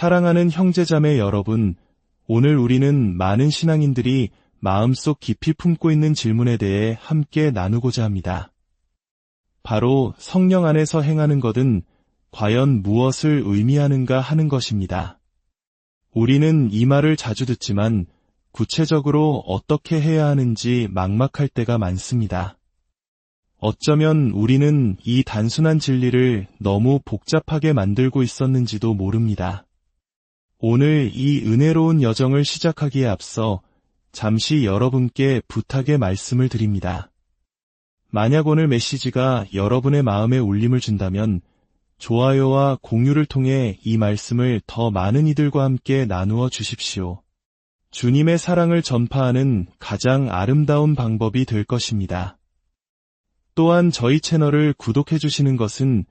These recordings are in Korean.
사랑하는 형제자매 여러분, 오늘 우리는 많은 신앙인들이 마음속 깊이 품고 있는 질문에 대해 함께 나누고자 합니다. 바로 성령 안에서 행하는 것은 과연 무엇을 의미하는가 하는 것입니다. 우리는 이 말을 자주 듣지만 구체적으로 어떻게 해야 하는지 막막할 때가 많습니다. 어쩌면 우리는 이 단순한 진리를 너무 복잡하게 만들고 있었는지도 모릅니다. 오늘 이 은혜로운 여정을 시작하기에 앞서 잠시 여러분께 부탁의 말씀을 드립니다. 만약 오늘 메시지가 여러분의 마음에 울림을 준다면 좋아요와 공유를 통해 이 말씀을 더 많은 이들과 함께 나누어 주십시오. 주님의 사랑을 전파하는 가장 아름다운 방법이 될 것입니다. 또한 저희 채널을 구독해 주시는 것은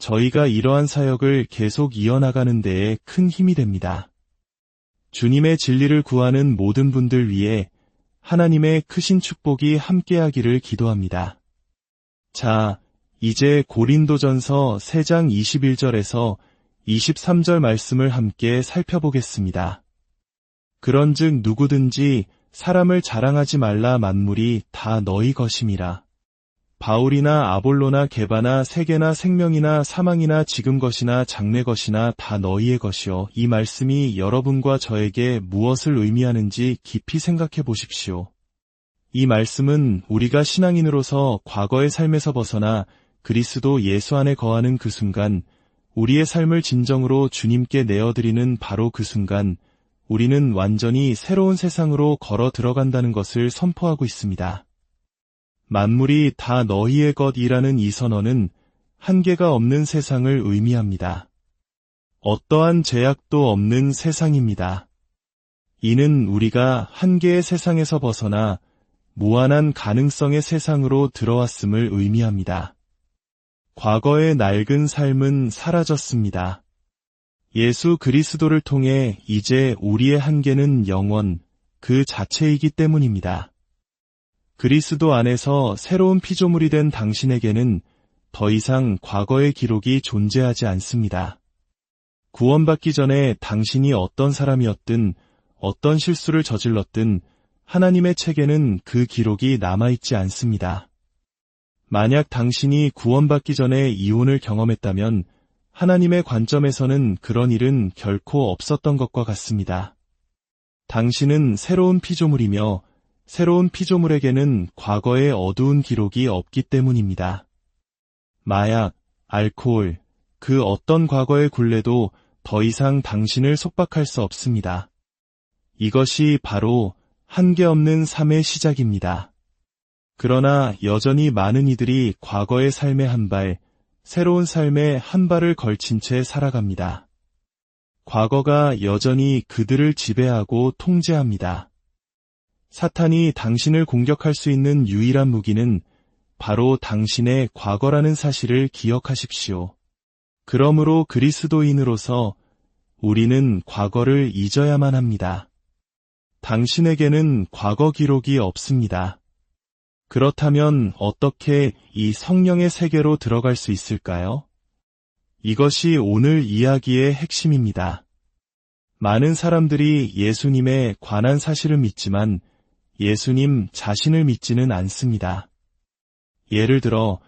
저희가 이러한 사역을 계속 이어나가는 데에 큰 힘이 됩니다. 주님의 진리를 구하는 모든 분들 위해 하나님의 크신 축복이 함께하기를 기도합니다. 자, 이제 고린도전서 3장 21절에서 23절 말씀을 함께 살펴보겠습니다. 그런즉 누구든지 사람을 자랑하지 말라. 만물이 다 너희 것임이라. 바울이나 아볼로나 게바나 세계나 생명이나 사망이나 지금 것이나 장래 것이나 다 너희의 것이요. 이 말씀이 여러분과 저에게 무엇을 의미하는지 깊이 생각해 보십시오. 이 말씀은 우리가 신앙인으로서 과거의 삶에서 벗어나 그리스도 예수 안에 거하는 그 순간, 우리의 삶을 진정으로 주님께 내어드리는 바로 그 순간, 우리는 완전히 새로운 세상으로 걸어 들어간다는 것을 선포하고 있습니다. 만물이 다 너희의 것이라는 이 선언은 한계가 없는 세상을 의미합니다. 어떠한 제약도 없는 세상입니다. 이는 우리가 한계의 세상에서 벗어나 무한한 가능성의 세상으로 들어왔음을 의미합니다. 과거의 낡은 삶은 사라졌습니다. 예수 그리스도를 통해 이제 우리의 한계는 영원, 그 자체이기 때문입니다. 그리스도 안에서 새로운 피조물이 된 당신에게는 더 이상 과거의 기록이 존재하지 않습니다. 구원받기 전에 당신이 어떤 사람이었든 어떤 실수를 저질렀든 하나님의 책에는 그 기록이 남아있지 않습니다. 만약 당신이 구원받기 전에 이혼을 경험했다면 하나님의 관점에서는 그런 일은 결코 없었던 것과 같습니다. 당신은 새로운 피조물이며 새로운 피조물에게는 과거의 어두운 기록이 없기 때문입니다. 마약, 알코올, 그 어떤 과거의 굴레도 더 이상 당신을 속박할 수 없습니다. 이것이 바로 한계 없는 삶의 시작입니다. 그러나 여전히 많은 이들이 과거의 삶의 한 발, 새로운 삶의 한 발을 걸친 채 살아갑니다. 과거가 여전히 그들을 지배하고 통제합니다. 사탄이 당신을 공격할 수 있는 유일한 무기는 바로 당신의 과거라는 사실을 기억하십시오. 그러므로 그리스도인으로서 우리는 과거를 잊어야만 합니다. 당신에게는 과거 기록이 없습니다. 그렇다면 어떻게 이 성령의 세계로 들어갈 수 있을까요? 이것이 오늘 이야기의 핵심입니다. 많은 사람들이 예수님에 관한 사실을 믿지만 예수님 자신을 믿지는 않습니다. 예를 들어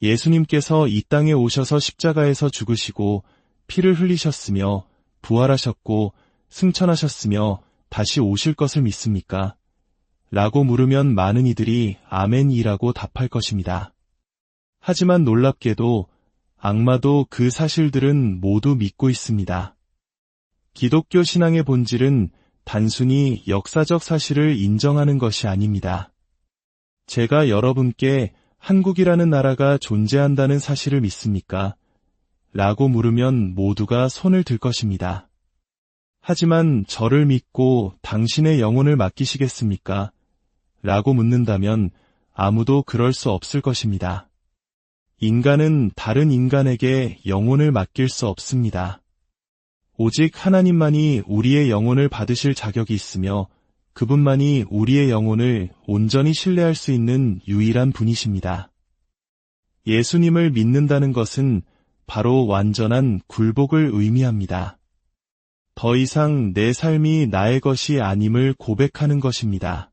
예수님께서 이 땅에 오셔서 십자가에서 죽으시고 피를 흘리셨으며 부활하셨고 승천하셨으며 다시 오실 것을 믿습니까? 라고 물으면 많은 이들이 아멘이라고 답할 것입니다. 하지만 놀랍게도 악마도 그 사실들은 모두 믿고 있습니다. 기독교 신앙의 본질은 단순히 역사적 사실을 인정하는 것이 아닙니다. 제가 여러분께 한국이라는 나라가 존재한다는 사실을 믿습니까? 라고 물으면 모두가 손을 들 것입니다. 하지만 저를 믿고 당신의 영혼을 맡기시겠습니까? 라고 묻는다면 아무도 그럴 수 없을 것입니다. 인간은 다른 인간에게 영혼을 맡길 수 없습니다. 오직 하나님만이 우리의 영혼을 받으실 자격이 있으며 그분만이 우리의 영혼을 온전히 신뢰할 수 있는 유일한 분이십니다. 예수님을 믿는다는 것은 바로 완전한 굴복을 의미합니다. 더 이상 내 삶이 나의 것이 아님을 고백하는 것입니다.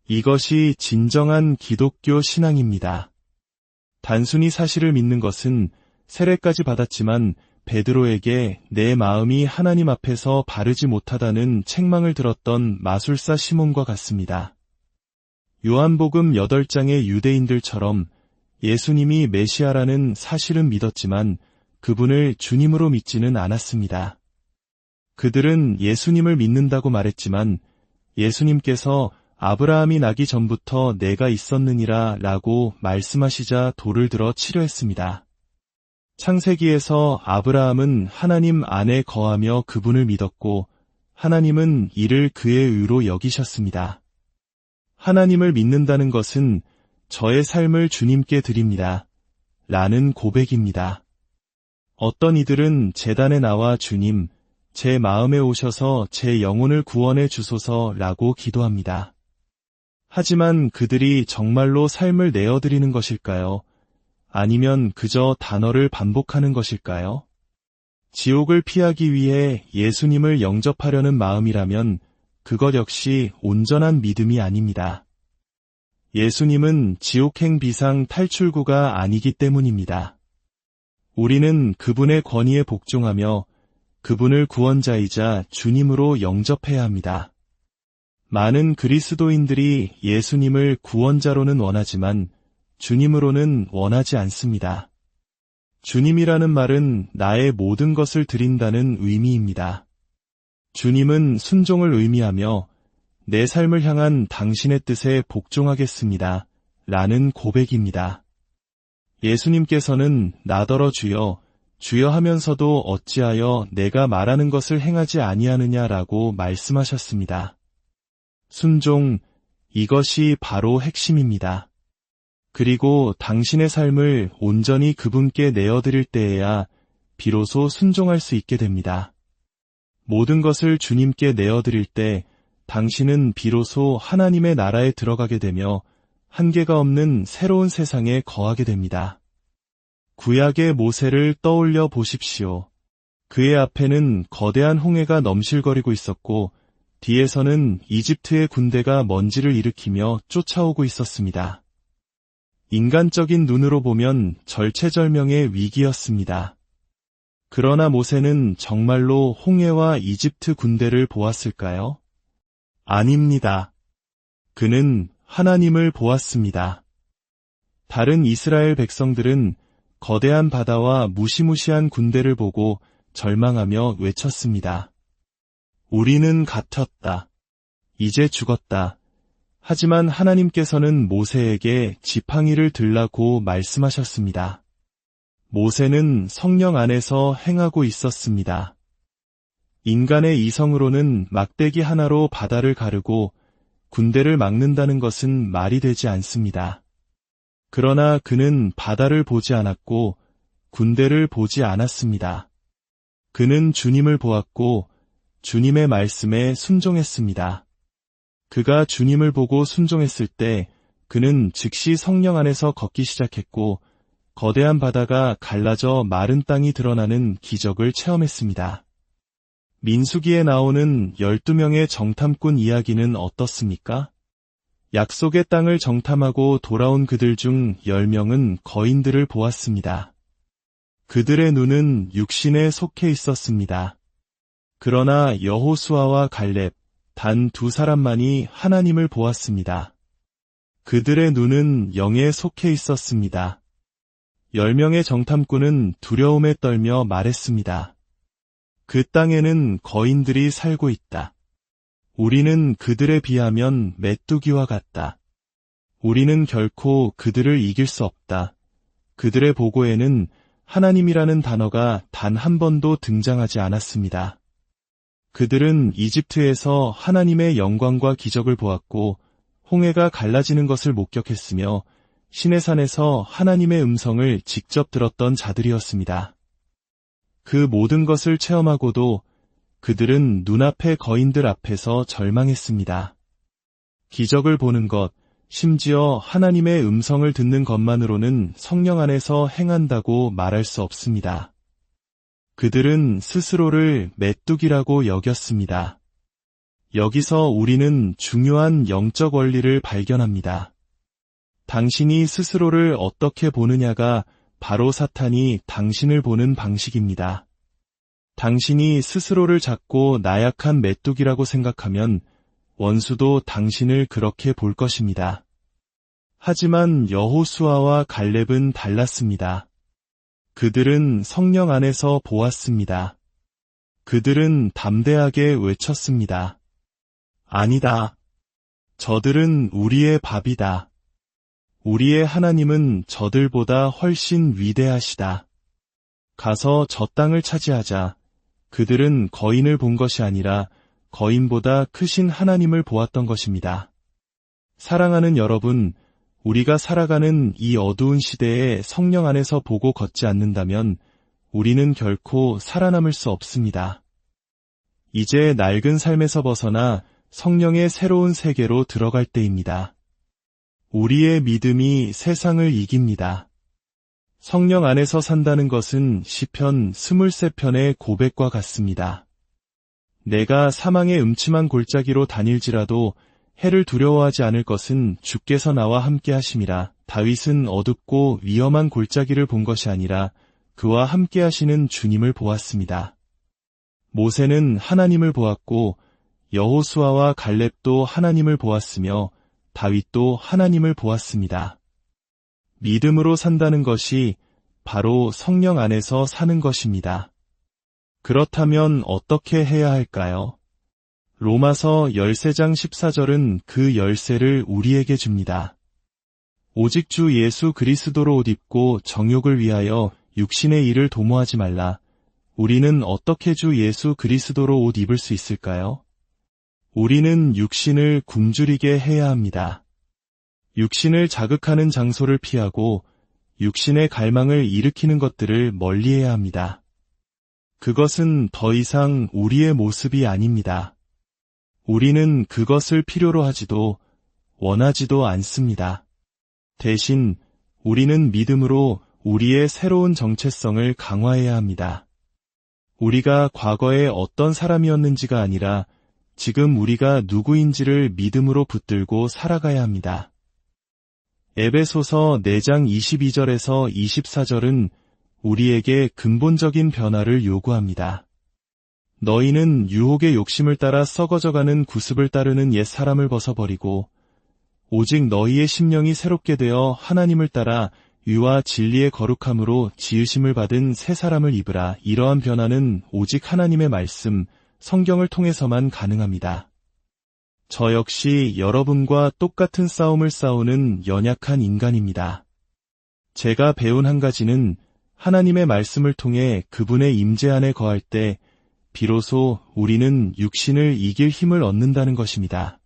이것이 진정한 기독교 신앙입니다. 단순히 사실을 믿는 것은 세례까지 받았지만 베드로에게 내 마음이 하나님 앞에서 바르지 못하다는 책망을 들었던 마술사 시몬과 같습니다. 요한복음 8장의 유대인들처럼 예수님이 메시아라는 사실은 믿었지만 그분을 주님으로 믿지는 않았습니다. 그들은 예수님을 믿는다고 말했지만 예수님께서 아브라함이 나기 전부터 내가 있었느니라 라고 말씀하시자 돌을 들어 치려 했습니다. 창세기에서 아브라함은 하나님 안에 거하며 그분을 믿었고 하나님은 이를 그의 의로 여기셨습니다. 하나님을 믿는다는 것은 저의 삶을 주님께 드립니다. 라는 고백입니다. 어떤 이들은 제단에 나와 주님, 제 마음에 오셔서 제 영혼을 구원해 주소서 라고 기도합니다. 하지만 그들이 정말로 삶을 내어드리는 것일까요? 아니면 그저 단어를 반복하는 것일까요? 지옥을 피하기 위해 예수님을 영접하려는 마음이라면 그것 역시 온전한 믿음이 아닙니다. 예수님은 지옥행 비상 탈출구가 아니기 때문입니다. 우리는 그분의 권위에 복종하며 그분을 구원자이자 주님으로 영접해야 합니다. 많은 그리스도인들이 예수님을 구원자로는 원하지만 주님으로는 원하지 않습니다. 주님이라는 말은 나의 모든 것을 드린다는 의미입니다. 주님은 순종을 의미하며 내 삶을 향한 당신의 뜻에 복종하겠습니다. 라는 고백입니다. 예수님께서는 나더러 주여, 주여 하면서도 어찌하여 내가 말하는 것을 행하지 아니하느냐라고 말씀하셨습니다. 순종, 이것이 바로 핵심입니다. 그리고 당신의 삶을 온전히 그분께 내어드릴 때에야 비로소 순종할 수 있게 됩니다. 모든 것을 주님께 내어드릴 때 당신은 비로소 하나님의 나라에 들어가게 되며 한계가 없는 새로운 세상에 거하게 됩니다. 구약의 모세를 떠올려 보십시오. 그의 앞에는 거대한 홍해가 넘실거리고 있었고 뒤에서는 이집트의 군대가 먼지를 일으키며 쫓아오고 있었습니다. 인간적인 눈으로 보면 절체절명의 위기였습니다. 그러나 모세는 정말로 홍해와 이집트 군대를 보았을까요? 아닙니다. 그는 하나님을 보았습니다. 다른 이스라엘 백성들은 거대한 바다와 무시무시한 군대를 보고 절망하며 외쳤습니다. 우리는 갇혔다. 이제 죽었다. 하지만 하나님께서는 모세에게 지팡이를 들라고 말씀하셨습니다. 모세는 성령 안에서 행하고 있었습니다. 인간의 이성으로는 막대기 하나로 바다를 가르고 군대를 막는다는 것은 말이 되지 않습니다. 그러나 그는 바다를 보지 않았고 군대를 보지 않았습니다. 그는 주님을 보았고 주님의 말씀에 순종했습니다. 그가 주님을 보고 순종했을 때 그는 즉시 성령 안에서 걷기 시작했고 거대한 바다가 갈라져 마른 땅이 드러나는 기적을 체험했습니다. 민수기에 나오는 12명의 정탐꾼 이야기는 어떻습니까? 약속의 땅을 정탐하고 돌아온 그들 중 10명은 거인들을 보았습니다. 그들의 눈은 육신에 속해 있었습니다. 그러나 여호수아와 갈렙, 단 2사람만이 하나님을 보았습니다. 그들의 눈은 영에 속해 있었습니다. 10명의 정탐꾼은 두려움에 떨며 말했습니다. 그 땅에는 거인들이 살고 있다. 우리는 그들에 비하면 메뚜기와 같다. 우리는 결코 그들을 이길 수 없다. 그들의 보고에는 하나님이라는 단어가 단 한 번도 등장하지 않았습니다. 그들은 이집트에서 하나님의 영광과 기적을 보았고 홍해가 갈라지는 것을 목격했으며 시내산에서 하나님의 음성을 직접 들었던 자들이었습니다. 그 모든 것을 체험하고도 그들은 눈앞의 거인들 앞에서 절망했습니다. 기적을 보는 것, 심지어 하나님의 음성을 듣는 것만으로는 성령 안에서 행한다고 말할 수 없습니다. 그들은 스스로를 메뚜기라고 여겼습니다. 여기서 우리는 중요한 영적 원리를 발견합니다. 당신이 스스로를 어떻게 보느냐가 바로 사탄이 당신을 보는 방식입니다. 당신이 스스로를 작고 나약한 메뚜기라고 생각하면 원수도 당신을 그렇게 볼 것입니다. 하지만 여호수아와 갈렙은 달랐습니다. 그들은 성령 안에서 보았습니다. 그들은 담대하게 외쳤습니다. 아니다. 저들은 우리의 밥이다. 우리의 하나님은 저들보다 훨씬 위대하시다. 가서 저 땅을 차지하자. 그들은 거인을 본 것이 아니라 거인보다 크신 하나님을 보았던 것입니다. 사랑하는 여러분, 우리가 살아가는 이 어두운 시대에 성령 안에서 보고 걷지 않는다면 우리는 결코 살아남을 수 없습니다. 이제 낡은 삶에서 벗어나 성령의 새로운 세계로 들어갈 때입니다. 우리의 믿음이 세상을 이깁니다. 성령 안에서 산다는 것은 시편 23편의 고백과 같습니다. 내가 사망의 음침한 골짜기로 다닐지라도 해를 두려워하지 않을 것은 주께서 나와 함께 하심이라. 다윗은 어둡고 위험한 골짜기를 본 것이 아니라 그와 함께 하시는 주님을 보았습니다. 모세는 하나님을 보았고 여호수아와 갈렙도 하나님을 보았으며 다윗도 하나님을 보았습니다. 믿음으로 산다는 것이 바로 성령 안에서 사는 것입니다. 그렇다면 어떻게 해야 할까요? 로마서 13장 14절은 그 열쇠를 우리에게 줍니다. 오직 주 예수 그리스도로 옷 입고 정욕을 위하여 육신의 일을 도모하지 말라. 우리는 어떻게 주 예수 그리스도로 옷 입을 수 있을까요? 우리는 육신을 굶주리게 해야 합니다. 육신을 자극하는 장소를 피하고 육신의 갈망을 일으키는 것들을 멀리해야 합니다. 그것은 더 이상 우리의 모습이 아닙니다. 우리는 그것을 필요로 하지도 원하지도 않습니다. 대신 우리는 믿음으로 우리의 새로운 정체성을 강화해야 합니다. 우리가 과거에 어떤 사람이었는지가 아니라 지금 우리가 누구인지를 믿음으로 붙들고 살아가야 합니다. 에베소서 4장 22절에서 24절은 우리에게 근본적인 변화를 요구합니다. 너희는 유혹의 욕심을 따라 썩어져가는 구습을 따르는 옛 사람을 벗어버리고 오직 너희의 심령이 새롭게 되어 하나님을 따라 의와 진리의 거룩함으로 지으심을 받은 새 사람을 입으라. 이러한 변화는 오직 하나님의 말씀, 성경을 통해서만 가능합니다. 저 역시 여러분과 똑같은 싸움을 싸우는 연약한 인간입니다. 제가 배운 한 가지는 하나님의 말씀을 통해 그분의 임재 안에 거할 때 비로소 우리는 육신을 이길 힘을 얻는다는 것입니다.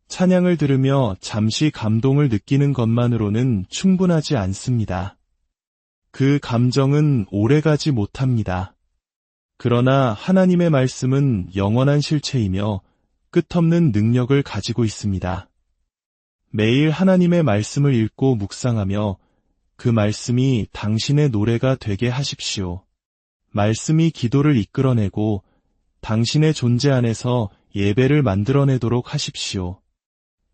찬양을 들으며 잠시 감동을 느끼는 것만으로는 충분하지 않습니다. 그 감정은 오래가지 못합니다. 그러나 하나님의 말씀은 영원한 실체이며 끝없는 능력을 가지고 있습니다. 매일 하나님의 말씀을 읽고 묵상하며 그 말씀이 당신의 노래가 되게 하십시오. 말씀이 기도를 이끌어내고 당신의 존재 안에서 예배를 만들어내도록 하십시오.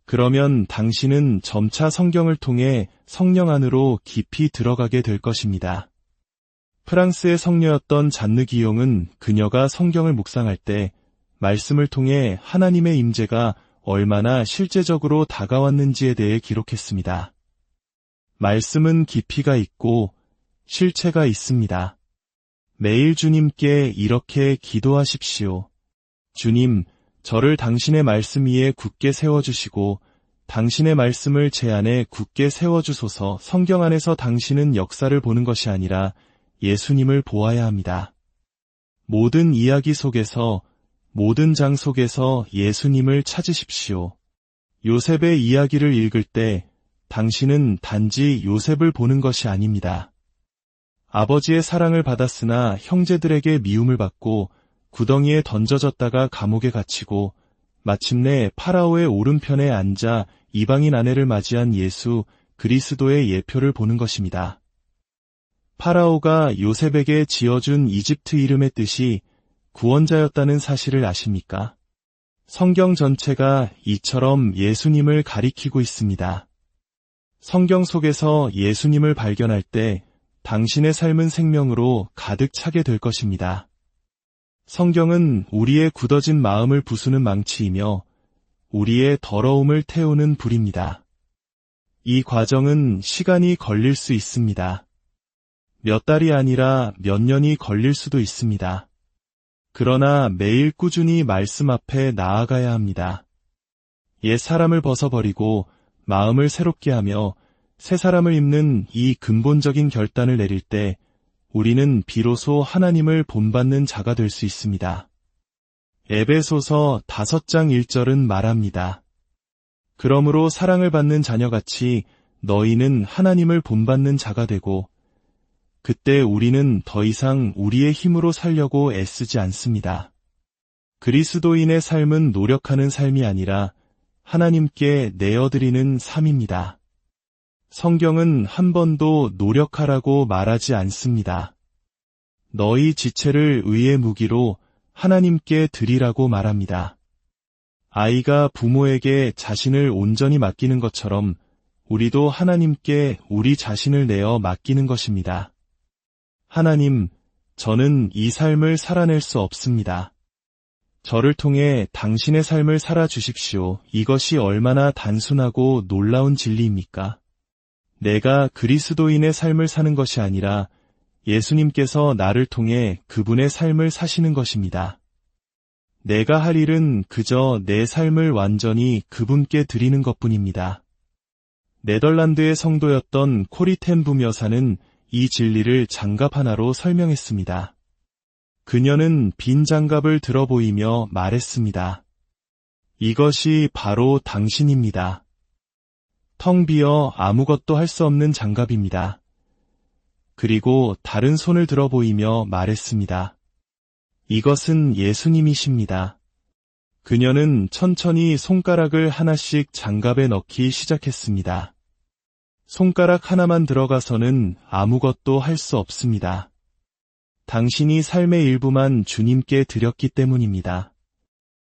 그러면 당신은 점차 성경을 통해 성령 안으로 깊이 들어가게 될 것입니다. 프랑스의 성녀였던 잔느 기용은 그녀가 성경을 묵상할 때 말씀을 통해 하나님의 임재가 얼마나 실제적으로 다가왔는지에 대해 기록했습니다. 말씀은 깊이가 있고 실체가 있습니다. 매일 주님께 이렇게 기도하십시오. 주님, 저를 당신의 말씀 위에 굳게 세워주시고 당신의 말씀을 제 안에 굳게 세워주소서. 성경 안에서 당신은 역사를 보는 것이 아니라 예수님을 보아야 합니다. 모든 이야기 속에서, 모든 장 속에서 예수님을 찾으십시오. 요셉의 이야기를 읽을 때 당신은 단지 요셉을 보는 것이 아닙니다. 아버지의 사랑을 받았으나 형제들에게 미움을 받고 구덩이에 던져졌다가 감옥에 갇히고 마침내 파라오의 오른편에 앉아 이방인 아내를 맞이한 예수 그리스도의 예표를 보는 것입니다. 파라오가 요셉에게 지어준 이집트 이름의 뜻이 구원자였다는 사실을 아십니까? 성경 전체가 이처럼 예수님을 가리키고 있습니다. 성경 속에서 예수님을 발견할 때 당신의 삶은 생명으로 가득 차게 될 것입니다. 성경은 우리의 굳어진 마음을 부수는 망치이며 우리의 더러움을 태우는 불입니다. 이 과정은 시간이 걸릴 수 있습니다. 몇 달이 아니라 몇 년이 걸릴 수도 있습니다. 그러나 매일 꾸준히 말씀 앞에 나아가야 합니다. 옛 사람을 벗어버리고 마음을 새롭게 하며 새 사람을 입는 이 근본적인 결단을 내릴 때 우리는 비로소 하나님을 본받는 자가 될 수 있습니다. 에베소서 5장 1절은 말합니다. 그러므로 사랑을 받는 자녀같이 너희는 하나님을 본받는 자가 되고 그때 우리는 더 이상 우리의 힘으로 살려고 애쓰지 않습니다. 그리스도인의 삶은 노력하는 삶이 아니라 하나님께 내어드리는 삶입니다. 성경은 한 번도 노력하라고 말하지 않습니다. 너희 지체를 의의 무기로 하나님께 드리라고 말합니다. 아이가 부모에게 자신을 온전히 맡기는 것처럼 우리도 하나님께 우리 자신을 내어 맡기는 것입니다. 하나님, 저는 이 삶을 살아낼 수 없습니다. 저를 통해 당신의 삶을 살아주십시오. 이것이 얼마나 단순하고 놀라운 진리입니까? 내가 그리스도인의 삶을 사는 것이 아니라 예수님께서 나를 통해 그분의 삶을 사시는 것입니다. 내가 할 일은 그저 내 삶을 완전히 그분께 드리는 것뿐입니다. 네덜란드의 성도였던 코리 텐 붐 여사는 이 진리를 장갑 하나로 설명했습니다. 그녀는 빈 장갑을 들어 보이며 말했습니다. 이것이 바로 당신입니다. 텅 비어 아무것도 할 수 없는 장갑입니다. 그리고 다른 손을 들어 보이며 말했습니다. 이것은 예수님이십니다. 그녀는 천천히 손가락을 하나씩 장갑에 넣기 시작했습니다. 손가락 하나만 들어가서는 아무것도 할 수 없습니다. 당신이 삶의 일부만 주님께 드렸기 때문입니다.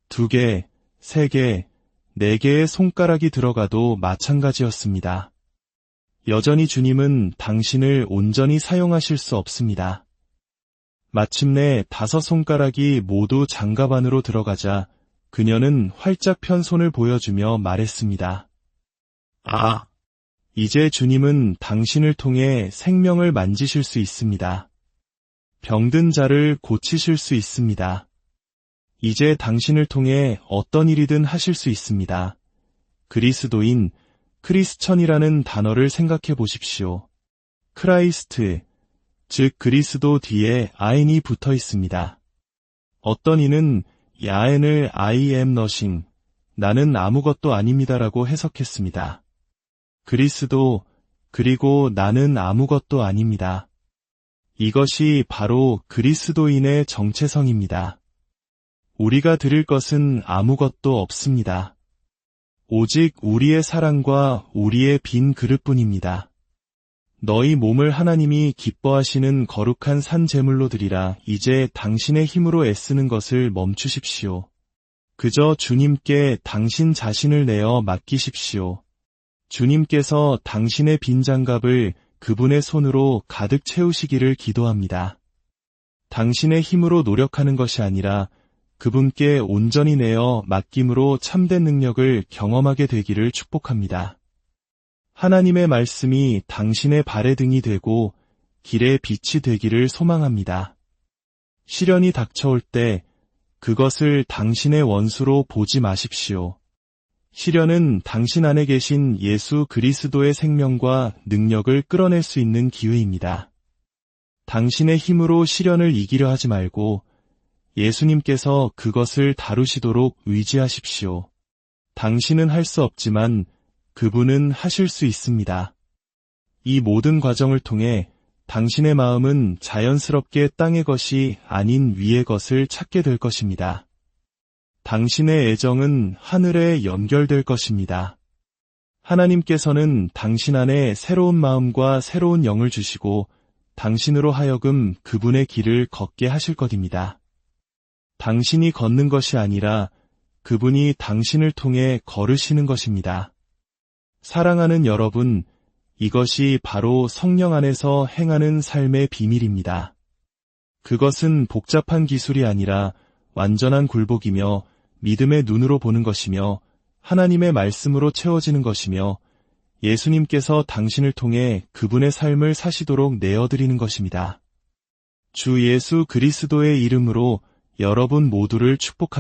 2개, 3개, 4개의 손가락이 들어가도 마찬가지였습니다. 여전히 주님은 당신을 온전히 사용하실 수 없습니다. 마침내 5 손가락이 모두 장갑 안으로 들어가자 그녀는 활짝 편 손을 보여주며 말했습니다. 이제 주님은 당신을 통해 생명을 만지실 수 있습니다. 병든 자를 고치실 수 있습니다. 이제 당신을 통해 어떤 일이든 하실 수 있습니다. 그리스도인, 크리스천이라는 단어를 생각해 보십시오. 크라이스트, 즉 그리스도 뒤에 아인이 붙어 있습니다. 어떤 이는 이 아인을 I am nothing, 나는 아무것도 아닙니다라고 해석했습니다. 그리스도, 그리고 나는 아무것도 아닙니다. 이것이 바로 그리스도인의 정체성입니다. 우리가 드릴 것은 아무것도 없습니다. 오직 우리의 사랑과 우리의 빈 그릇뿐입니다. 너희 몸을 하나님이 기뻐하시는 거룩한 산 제물로 드리라. 이제 당신의 힘으로 애쓰는 것을 멈추십시오. 그저 주님께 당신 자신을 내어 맡기십시오. 주님께서 당신의 빈 장갑을 그분의 손으로 가득 채우시기를 기도합니다. 당신의 힘으로 노력하는 것이 아니라 그분께 온전히 내어 맡김으로 참된 능력을 경험하게 되기를 축복합니다. 하나님의 말씀이 당신의 발의 등이 되고 길의 빛이 되기를 소망합니다. 시련이 닥쳐올 때 그것을 당신의 원수로 보지 마십시오. 시련은 당신 안에 계신 예수 그리스도의 생명과 능력을 끌어낼 수 있는 기회입니다. 당신의 힘으로 시련을 이기려 하지 말고 예수님께서 그것을 다루시도록 의지하십시오. 당신은 할 수 없지만 그분은 하실 수 있습니다. 이 모든 과정을 통해 당신의 마음은 자연스럽게 땅의 것이 아닌 위의 것을 찾게 될 것입니다. 당신의 애정은 하늘에 연결될 것입니다. 하나님께서는 당신 안에 새로운 마음과 새로운 영을 주시고 당신으로 하여금 그분의 길을 걷게 하실 것입니다. 당신이 걷는 것이 아니라 그분이 당신을 통해 걸으시는 것입니다. 사랑하는 여러분, 이것이 바로 성령 안에서 행하는 삶의 비밀입니다. 그것은 복잡한 기술이 아니라 완전한 굴복이며 믿음의 눈으로 보는 것이며 하나님의 말씀으로 채워지는 것이며 예수님께서 당신을 통해 그분의 삶을 사시도록 내어드리는 것입니다. 주 예수 그리스도의 이름으로 여러분 모두를 축복합니다.